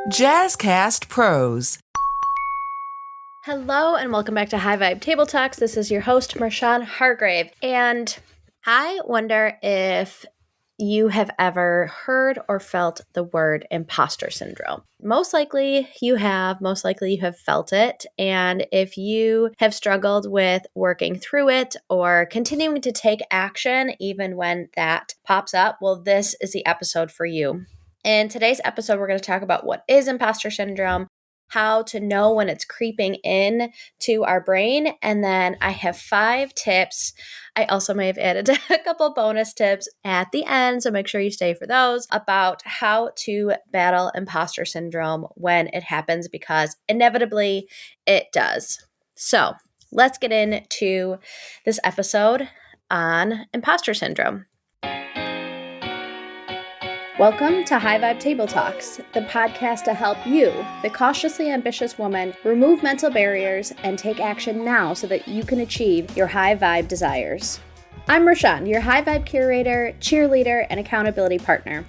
Jazzcast Pros. Hello and welcome back to High Vibe Table Talks. This is your host, Marshawn Hargrave. And I wonder if you have ever heard or felt the word imposter syndrome. Most likely you have felt it. And if you have struggled with working through it or continuing to take action, even when that pops up, well, this is the episode for you. In today's episode, we're going to talk about what is imposter syndrome, how to know when it's creeping in to our brain. And then I have 5 tips. I also may have added a couple bonus tips at the end, so make sure you stay for those, about how to battle imposter syndrome when it happens, because inevitably it does. So let's get into this episode on imposter syndrome. Welcome to High Vibe Table Talks, the podcast to help you, the cautiously ambitious woman, remove mental barriers and take action now so that you can achieve your high vibe desires. I'm Marshawn, your high vibe curator, cheerleader, and accountability partner.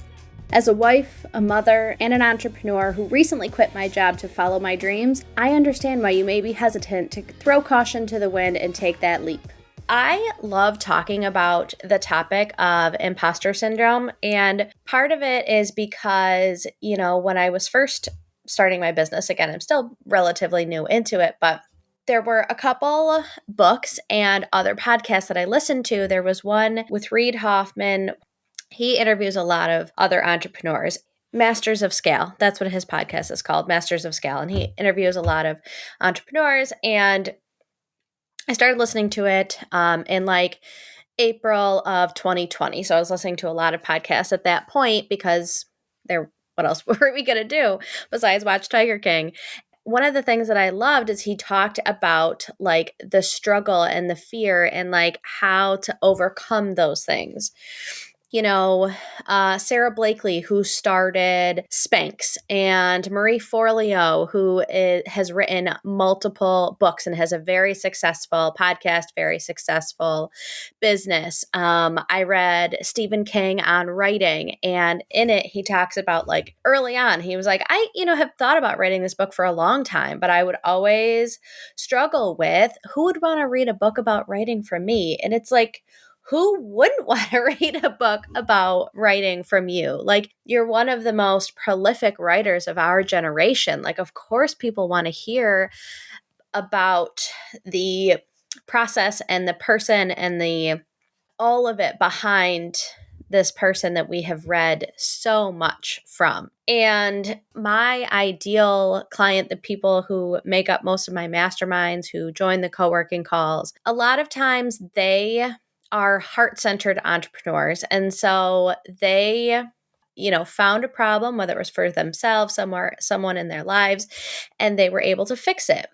As a wife, a mother, and an entrepreneur who recently quit my job to follow my dreams, I understand why you may be hesitant to throw caution to the wind and take that leap. I love talking about the topic of imposter syndrome, and part of it is because, when I was first starting my business, again, I'm still relatively new into it, but there were a couple books and other podcasts that I listened to. There was one with Reid Hoffman. He interviews a lot of other entrepreneurs. Masters of Scale. That's what his podcast is called, Masters of Scale. And he interviews a lot of entrepreneurs, and I started listening to it in April of 2020. So I was listening to a lot of podcasts at that point because what else were we going to do besides watch Tiger King? One of the things that I loved is he talked about the struggle and the fear and how to overcome those things. Sarah Blakely, who started Spanx, and Marie Forleo, who has written multiple books and has a very successful podcast, very successful business. I read Stephen King on writing, and in it, he talks about early on, he was like, I have thought about writing this book for a long time, but I would always struggle with who would want to read a book about writing from me. And it's who wouldn't want to read a book about writing from you? You're one of the most prolific writers of our generation. Of course, people want to hear about the process and the person and all of it behind this person that we have read so much from. And my ideal client, the people who make up most of my masterminds, who join the co-working calls, a lot of times they are heart-centered entrepreneurs. And so they, found a problem, whether it was for themselves, someone in their lives, and they were able to fix it.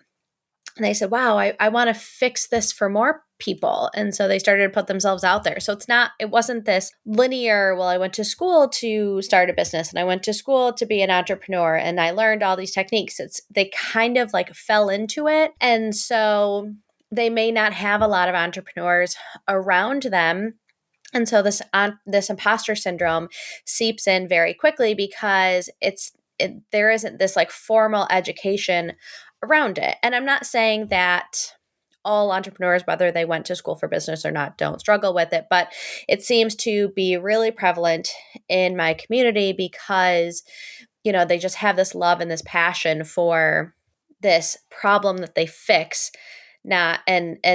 And they said, wow, I want to fix this for more people. And so they started to put themselves out there. So it wasn't this linear, well, I went to school to start a business and I went to school to be an entrepreneur and I learned all these techniques. They kind of fell into it. And so they may not have a lot of entrepreneurs around them. And so this imposter syndrome seeps in very quickly because there isn't this formal education around it. And I'm not saying that all entrepreneurs, whether they went to school for business or not, don't struggle with it, but it seems to be really prevalent in my community because, they just have this love and this passion for this problem that they fix. And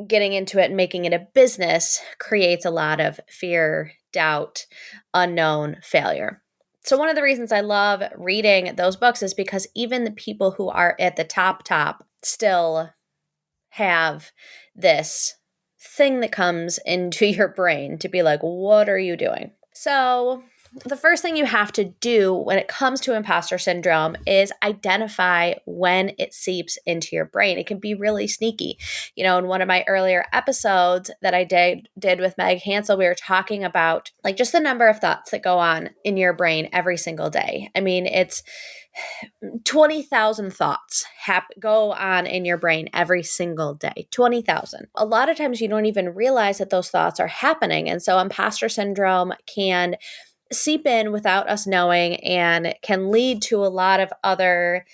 getting into it and making it a business creates a lot of fear, doubt, unknown, failure. So one of the reasons I love reading those books is because even the people who are at the top still have this thing that comes into your brain to be like, what are you doing? So the first thing you have to do when it comes to imposter syndrome is identify when it seeps into your brain. It can be really sneaky. In one of my earlier episodes that I did with Meg Hansel, we were talking about just the number of thoughts that go on in your brain every single day. I mean, it's 20,000 thoughts go on in your brain every single day. 20,000. A lot of times you don't even realize that those thoughts are happening. And so imposter syndrome can seep in without us knowing and can lead to a lot of other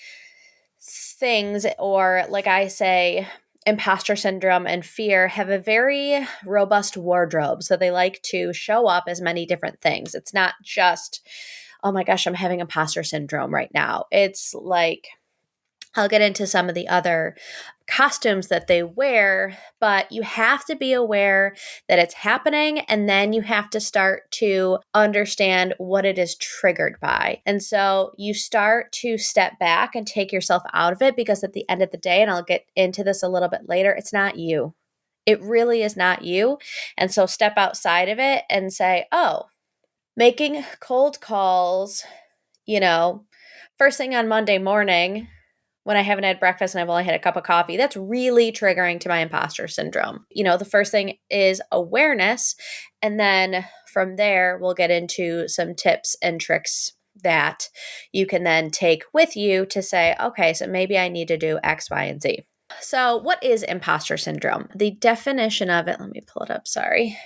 things, or like I say, imposter syndrome and fear have a very robust wardrobe. So they like to show up as many different things. It's not just, oh my gosh, I'm having imposter syndrome right now. It's like, I'll get into some of the other costumes that they wear, but you have to be aware that it's happening, and then you have to start to understand what it is triggered by. And so you start to step back and take yourself out of it, because at the end of the day, and I'll get into this a little bit later, it's not you. It really is not you. And so step outside of it and say, oh, making cold calls, first thing on Monday morning, when I haven't had breakfast and I've only had a cup of coffee, that's really triggering to my imposter syndrome. The first thing is awareness. And then from there, we'll get into some tips and tricks that you can then take with you to say, okay, so maybe I need to do X, Y, and Z. So what is imposter syndrome? The definition of it, let me pull it up, sorry.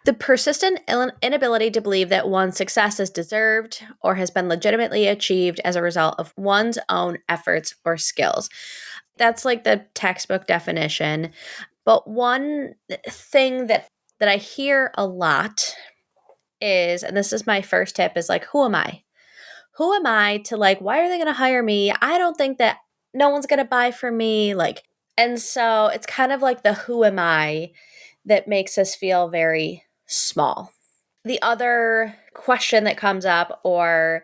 The persistent inability to believe that one's success is deserved or has been legitimately achieved as a result of one's own efforts or skills. That's like the textbook definition. But one thing that I hear a lot is, and this is my first tip, is like, who am I? Who am I to why are they going to hire me? I don't think that no one's going to buy from me. And so it's kind of like the who am I that makes us feel very small. The other question that comes up or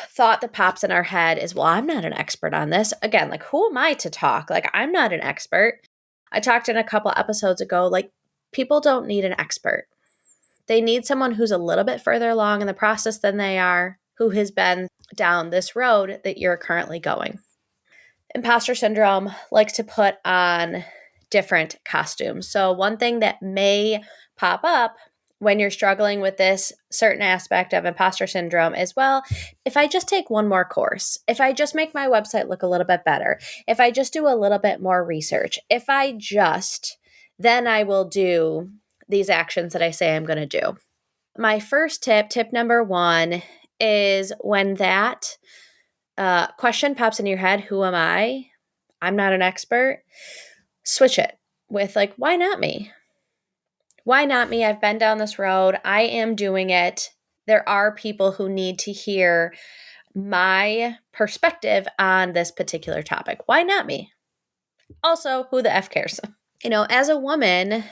thought that pops in our head is, well, I'm not an expert on this. Again, who am I to talk? I'm not an expert. I talked in a couple episodes ago, people don't need an expert. They need someone who's a little bit further along in the process than they are, who has been down this road that you're currently going. Imposter syndrome likes to put on different costumes. So one thing that may pop up when you're struggling with this certain aspect of imposter syndrome is, well, if I just take one more course, if I just make my website look a little bit better, if I just do a little bit more research, then I will do these actions that I say I'm going to do. My first tip number one, is when that question pops in your head, who am I? I'm not an expert. Switch it with why not me? Why not me? I've been down this road. I am doing it. There are people who need to hear my perspective on this particular topic. Why not me? Also, who the F cares? As a woman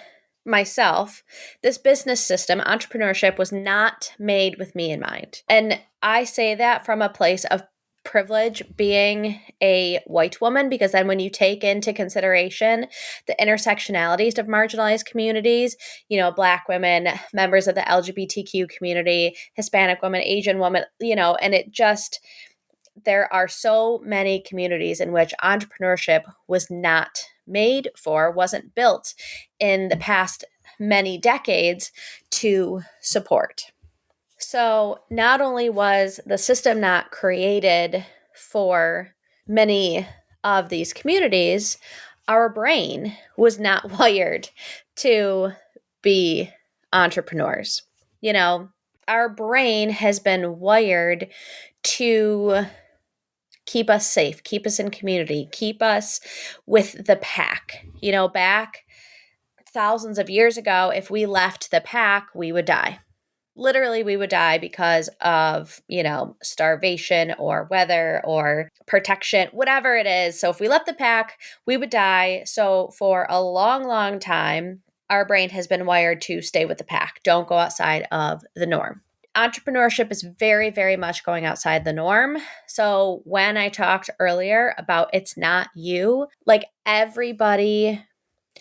myself, this business system, entrepreneurship, was not made with me in mind. And I say that from a place of privilege, being a white woman, because then when you take into consideration the intersectionalities of marginalized communities, Black women, members of the LGBTQ community, Hispanic women, Asian women, and there are so many communities in which entrepreneurship was not made for, wasn't built in the past many decades to support. So not only was the system not created for many of these communities, our brain was not wired to be entrepreneurs. Our brain has been wired to keep us safe, keep us in community, keep us with the pack. Back thousands of years ago, if we left the pack, we would die. Literally, we would die because of, starvation or weather or protection, whatever it is. So if we left the pack, we would die. So for a long, long time, our brain has been wired to stay with the pack. Don't go outside of the norm. Entrepreneurship is very, very much going outside the norm. So when I talked earlier about it's not you, everybody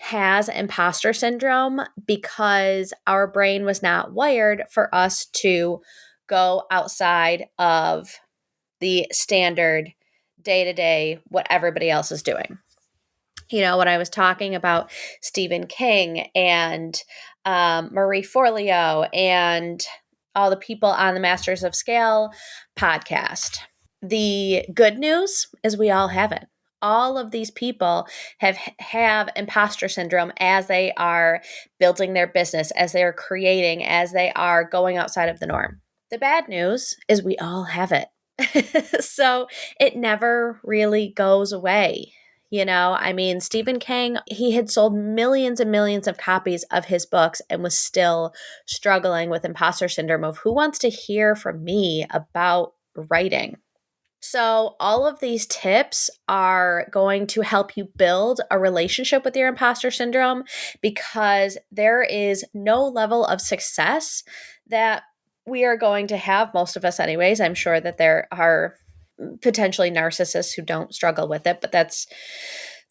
has imposter syndrome because our brain was not wired for us to go outside of the standard day-to-day, what everybody else is doing. When I was talking about Stephen King and Marie Forleo and all the people on the Masters of Scale podcast, the good news is we all have it. All of these people have imposter syndrome as they are building their business, as they are creating, as they are going outside of the norm. The bad news is we all have it. So it never really goes away. I mean, Stephen King, he had sold millions and millions of copies of his books and was still struggling with imposter syndrome of who wants to hear from me about writing. So, all of these tips are going to help you build a relationship with your imposter syndrome because there is no level of success that we are going to have, most of us, anyways. I'm sure that there are potentially narcissists who don't struggle with it, but that's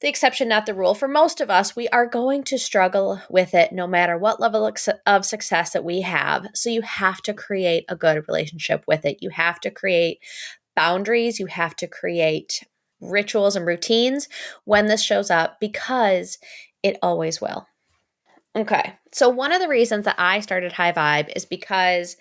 the exception, not the rule. For most of us, we are going to struggle with it no matter what level of success that we have. So, you have to create a good relationship with it. You have to create boundaries, you have to create rituals and routines when this shows up because it always will. Okay, so one of the reasons that I started High Vibe is because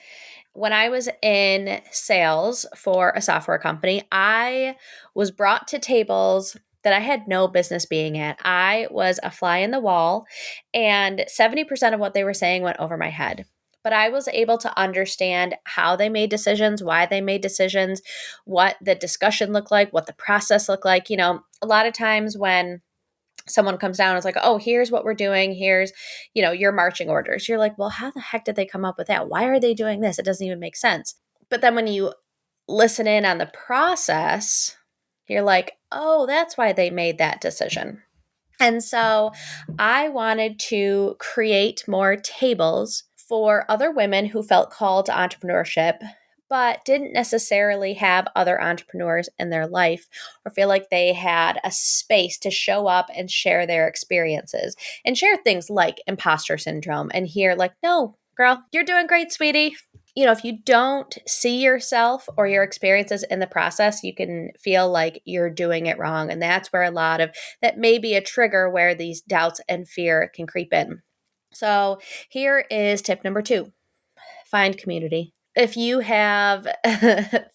when I was in sales for a software company, I was brought to tables that I had no business being at. I was a fly in the wall, and 70% of what they were saying went over my head. But I was able to understand how they made decisions, why they made decisions, what the discussion looked like, what the process looked like. A lot of times when someone comes down and is like, oh, here's what we're doing. Here's, your marching orders. You're like, well, how the heck did they come up with that? Why are they doing this? It doesn't even make sense. But then when you listen in on the process, you're like, oh, that's why they made that decision. And so I wanted to create more tables for other women who felt called to entrepreneurship, but didn't necessarily have other entrepreneurs in their life or feel like they had a space to show up and share their experiences and share things like imposter syndrome and hear like, no, girl, you're doing great, sweetie. If you don't see yourself or your experiences in the process, you can feel like you're doing it wrong. And that's where that may be a trigger where these doubts and fear can creep in. So here is tip number 2, find community. If you have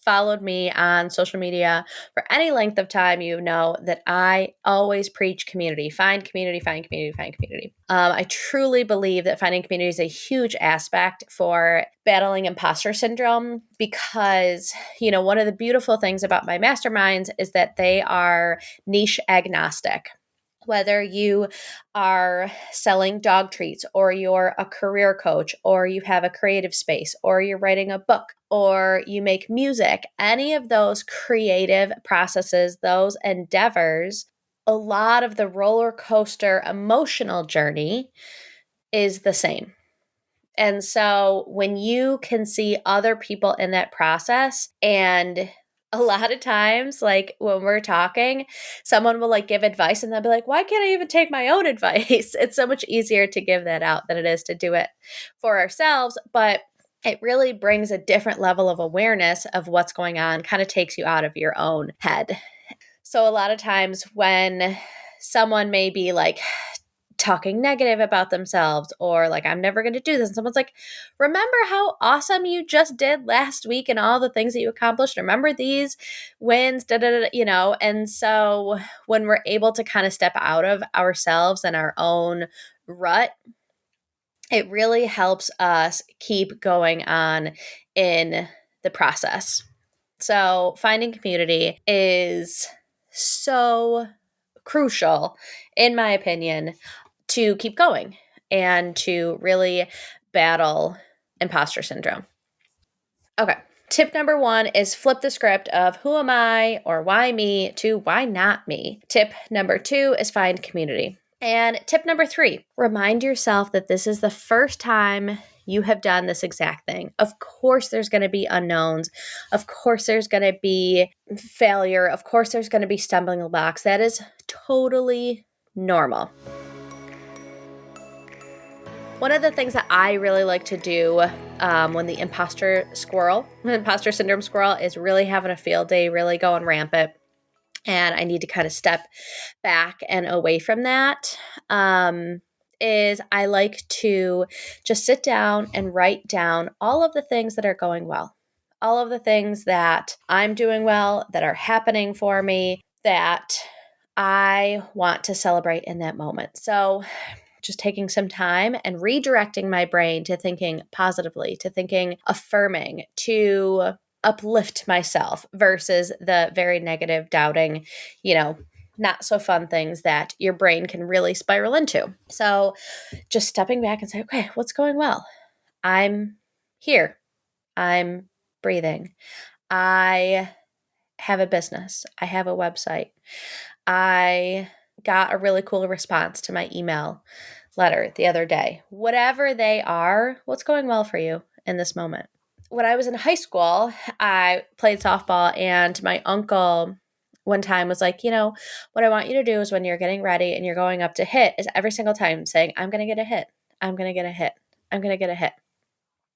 followed me on social media for any length of time, you know that I always preach community. Find community, find community, find community. I truly believe that finding community is a huge aspect for battling imposter syndrome because, one of the beautiful things about my masterminds is that they are niche agnostic. Whether you are selling dog treats or you're a career coach or you have a creative space or you're writing a book or you make music, any of those creative processes, those endeavors, a lot of the roller coaster emotional journey is the same. And so when you can see other people in that process, and a lot of times, like when we're talking, someone will like give advice and they'll be like, why can't I even take my own advice? It's so much easier to give that out than it is to do it for ourselves. But it really brings a different level of awareness of what's going on, kind of takes you out of your own head. So a lot of times when someone may be like, talking negative about themselves or like, I'm never going to do this. And someone's like, remember how awesome you just did last week and all the things that you accomplished? Remember these wins, And so when we're able to kind of step out of ourselves and our own rut, it really helps us keep going on in the process. So finding community is so crucial, in my opinion, to keep going and to really battle imposter syndrome. Okay. Tip number 1 is flip the script of who am I or why me to why not me. Tip number 2 is find community. And tip number 3, remind yourself that this is the first time you have done this exact thing. Of course, there's going to be unknowns. Of course, there's going to be failure. Of course, there's going to be stumbling blocks. That is totally normal. One of the things that I really like to do when the imposter syndrome squirrel is really having a field day, really going rampant, and I need to kind of step back and away from that, is I like to just sit down and write down all of the things that are going well, all of the things that I'm doing well, that are happening for me, that I want to celebrate in that moment. So just taking some time and redirecting my brain to thinking positively, to thinking affirming, to uplift myself versus the very negative, doubting, not so fun things that your brain can really spiral into. So just stepping back and say, okay, what's going well? I'm here. I'm breathing. I have a business. I have a website. I got a really cool response to my email letter the other day. Whatever they are, what's going well for you in this moment? When I was in high school, I played softball, and my uncle one time was like, what I want you to do is when you're getting ready and you're going up to hit is every single time saying, I'm going to get a hit. I'm going to get a hit. I'm going to get a hit.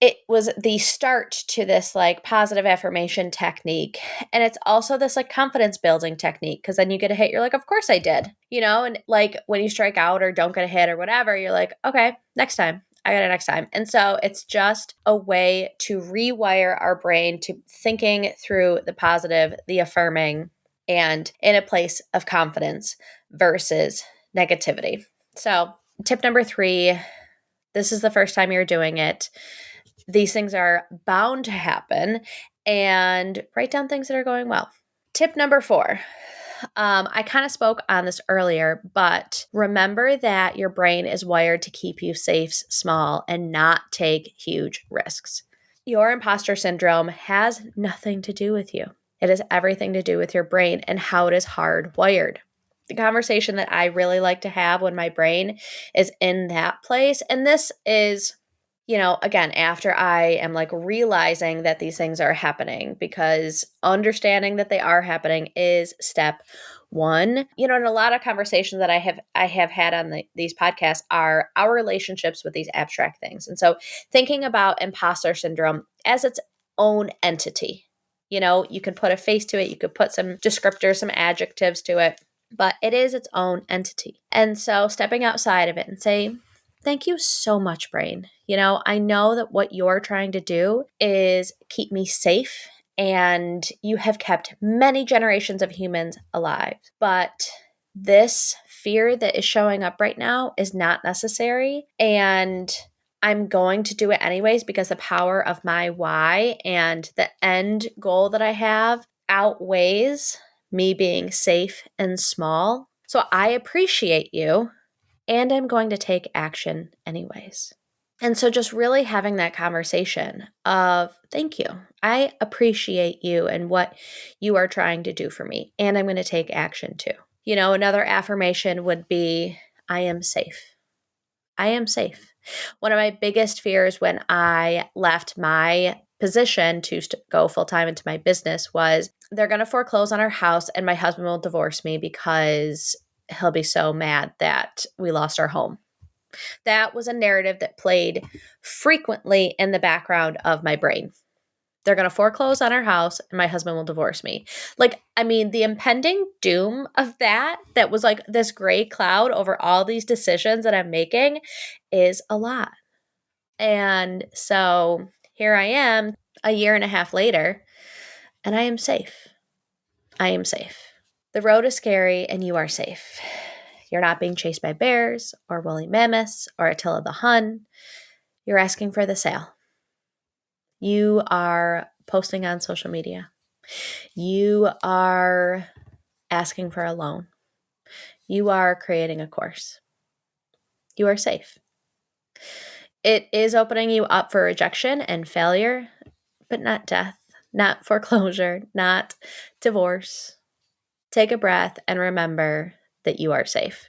It was the start to this like positive affirmation technique. And it's also this like confidence building technique, because then you get a hit. You're like, of course I did, and like when you strike out or don't get a hit or whatever, you're like, okay, next time. I got it next time. And so it's just a way to rewire our brain to thinking through the positive, the affirming, and in a place of confidence versus negativity. So tip number 3, this is the first time you're doing it. These things are bound to happen, and write down things that are going well. Tip number 4. I kind of spoke on this earlier, but remember that your brain is wired to keep you safe, small, and not take huge risks. Your imposter syndrome has nothing to do with you. It has everything to do with your brain and how it is hardwired. The conversation that I really like to have when my brain is in that place, and this is again, after I am like realizing that these things are happening, because understanding that they are happening is step 1. And a lot of conversations that I have had on these podcasts are our relationships with these abstract things. And so thinking about imposter syndrome as its own entity, you can put a face to it, you could put some descriptors, some adjectives to it, but it is its own entity. And so stepping outside of it and say, thank you so much, brain. I know that what you're trying to do is keep me safe, and you have kept many generations of humans alive. But this fear that is showing up right now is not necessary. And I'm going to do it anyways, because the power of my why and the end goal that I have outweighs me being safe and small. So I appreciate you, and I'm going to take action anyways. And so just really having that conversation of, thank you. I appreciate you and what you are trying to do for me, and I'm going to take action too. Another affirmation would be, I am safe. I am safe. One of my biggest fears when I left my position to go full-time into my business was they're going to foreclose on our house and my husband will divorce me because he'll be so mad that we lost our home. That was a narrative that played frequently in the background of my brain. They're going to foreclose on our house and my husband will divorce me. The impending doom of that was like this gray cloud over all these decisions that I'm making is a lot. And so here I am a year and a half later, and I am safe. I am safe. The road is scary and you are safe. You're not being chased by bears or woolly mammoths or Attila the Hun. You're asking for the sale. You are posting on social media. You are asking for a loan. You are creating a course. You are safe. It is opening you up for rejection and failure, but not death, not foreclosure, not divorce. Take a breath and remember that you are safe.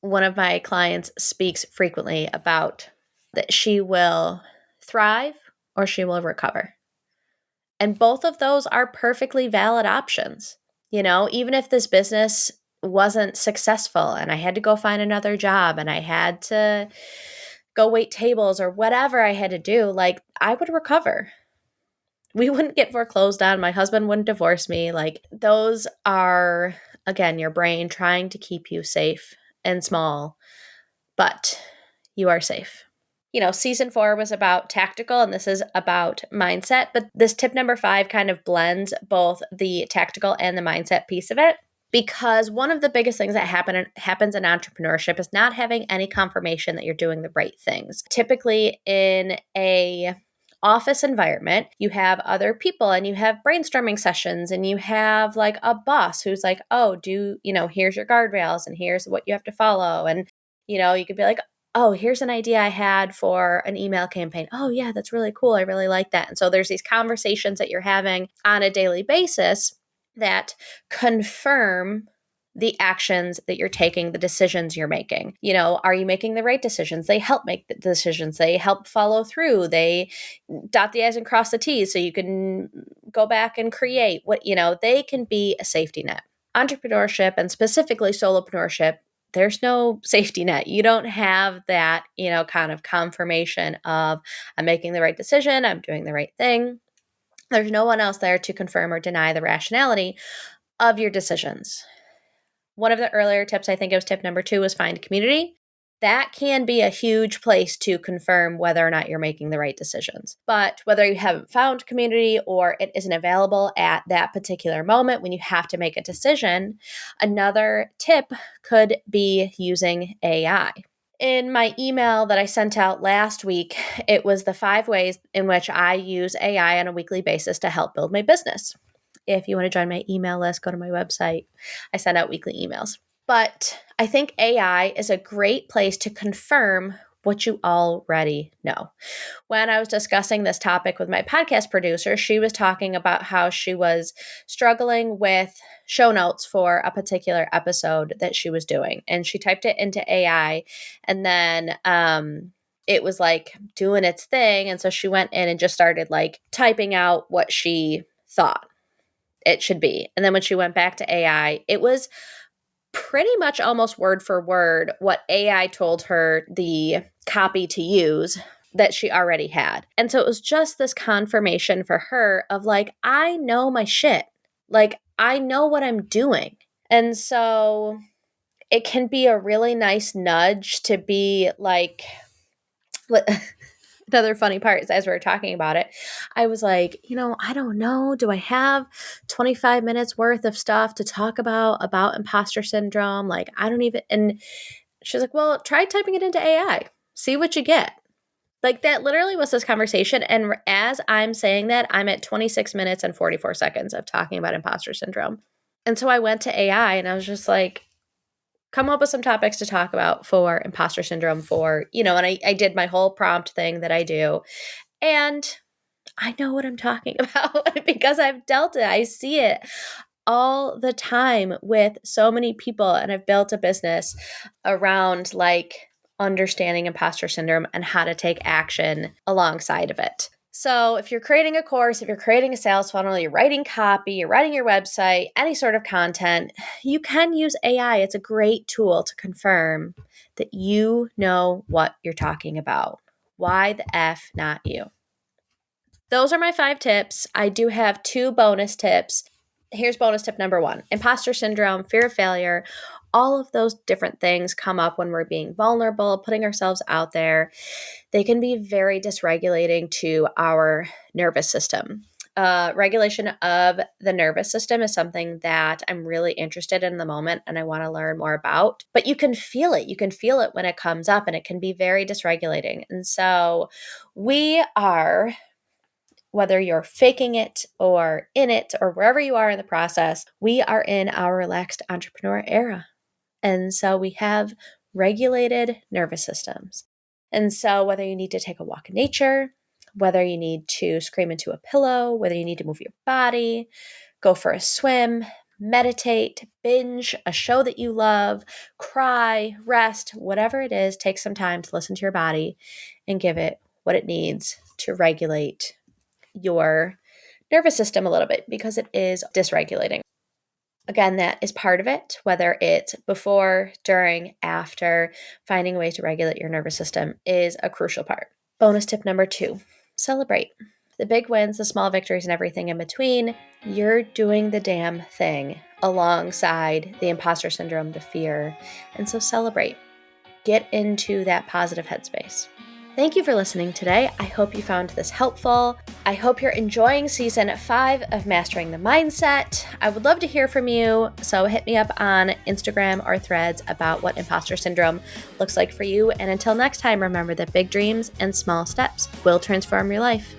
One of my clients speaks frequently about that she will thrive or she will recover. And both of those are perfectly valid options. Even if this business wasn't successful and I had to go find another job and I had to go wait tables or whatever I had to do, I would recover. We wouldn't get foreclosed on. My husband wouldn't divorce me. Those are, again, your brain trying to keep you safe and small, but you are safe. Season 4 was about tactical and this is about mindset, but this tip number 5 kind of blends both the tactical and the mindset piece of it. Because one of the biggest things that happens in entrepreneurship is not having any confirmation that you're doing the right things. Typically in a office environment, you have other people and you have brainstorming sessions and you have like a boss who's like, oh, here's your guardrails and here's what you have to follow. And, you could be like, oh, here's an idea I had for an email campaign. Oh, yeah, that's really cool. I really like that. And so there's these conversations that you're having on a daily basis that confirm the actions that you're taking, the decisions you're making. Are you making the right decisions? They help make the decisions. They help follow through. They dot the I's and cross the T's so you can go back and create they can be a safety net. Entrepreneurship, and specifically solopreneurship, there's no safety net. You don't have that, kind of confirmation of I'm making the right decision, I'm doing the right thing. There's no one else there to confirm or deny the rationality of your decisions. One of the earlier tips, I think it was tip number 2, was find community. That can be a huge place to confirm whether or not you're making the right decisions. But whether you haven't found community or it isn't available at that particular moment when you have to make a decision, another tip could be using AI. In my email that I sent out last week, it was the 5 ways in which I use AI on a weekly basis to help build my business. If you want to join my email list, go to my website. I send out weekly emails. But I think AI is a great place to confirm what you already know. When I was discussing this topic with my podcast producer, she was talking about how she was struggling with show notes for a particular episode that she was doing. And she typed it into AI, and then it was like doing its thing. And so she went in and just started like typing out what she thought it should be. And then when she went back to AI, it was pretty much almost word for word what AI told her the copy to use that she already had. And so it was just this confirmation for her of like, I know my shit. Like, I know what I'm doing. And so it can be a really nice nudge to be like, another funny part is as we were talking about it, I was like, I don't know. Do I have 25 minutes worth of stuff to talk about imposter syndrome? Like, I don't even, and she's like, well, try typing it into AI, see what you get. Like, that literally was this conversation. And as I'm saying that, I'm at 26 minutes and 44 seconds of talking about imposter syndrome. And so I went to AI and I was just like, come up with some topics to talk about for imposter syndrome and I did my whole prompt thing that I do. And I know what I'm talking about because I've dealt it. I see it all the time with so many people, and I've built a business around like understanding imposter syndrome and how to take action alongside of it. So if you're creating a course, if you're creating a sales funnel, you're writing copy, you're writing your website, any sort of content, you can use AI. It's a great tool to confirm that you know what you're talking about. Why the F not you? Those are my 5 tips. I do have 2 bonus tips. Here's bonus tip number 1. Imposter syndrome, fear of failure, all of those different things come up when we're being vulnerable, putting ourselves out there. They can be very dysregulating to our nervous system. Regulation of the nervous system is something that I'm really interested in the moment and I want to learn more about. But you can feel it. You can feel it when it comes up, and it can be very dysregulating. And so we are, whether you're faking it or in it or wherever you are in the process, we are in our relaxed entrepreneur era. And so we have regulated nervous systems. And so whether you need to take a walk in nature, whether you need to scream into a pillow, whether you need to move your body, go for a swim, meditate, binge a show that you love, cry, rest, whatever it is, take some time to listen to your body and give it what it needs to regulate your nervous system a little bit, because it is dysregulating. Again, that is part of it, whether it's before, during, after, finding ways to regulate your nervous system is a crucial part. Bonus tip number 2, celebrate. The big wins, the small victories, and everything in between. You're doing the damn thing alongside the imposter syndrome, the fear. And so celebrate. Get into that positive headspace. Thank you for listening today. I hope you found this helpful. I hope you're enjoying season 5 of Mastering the Mindset. I would love to hear from you, so hit me up on Instagram or Threads about what imposter syndrome looks like for you. And until next time, remember that big dreams and small steps will transform your life.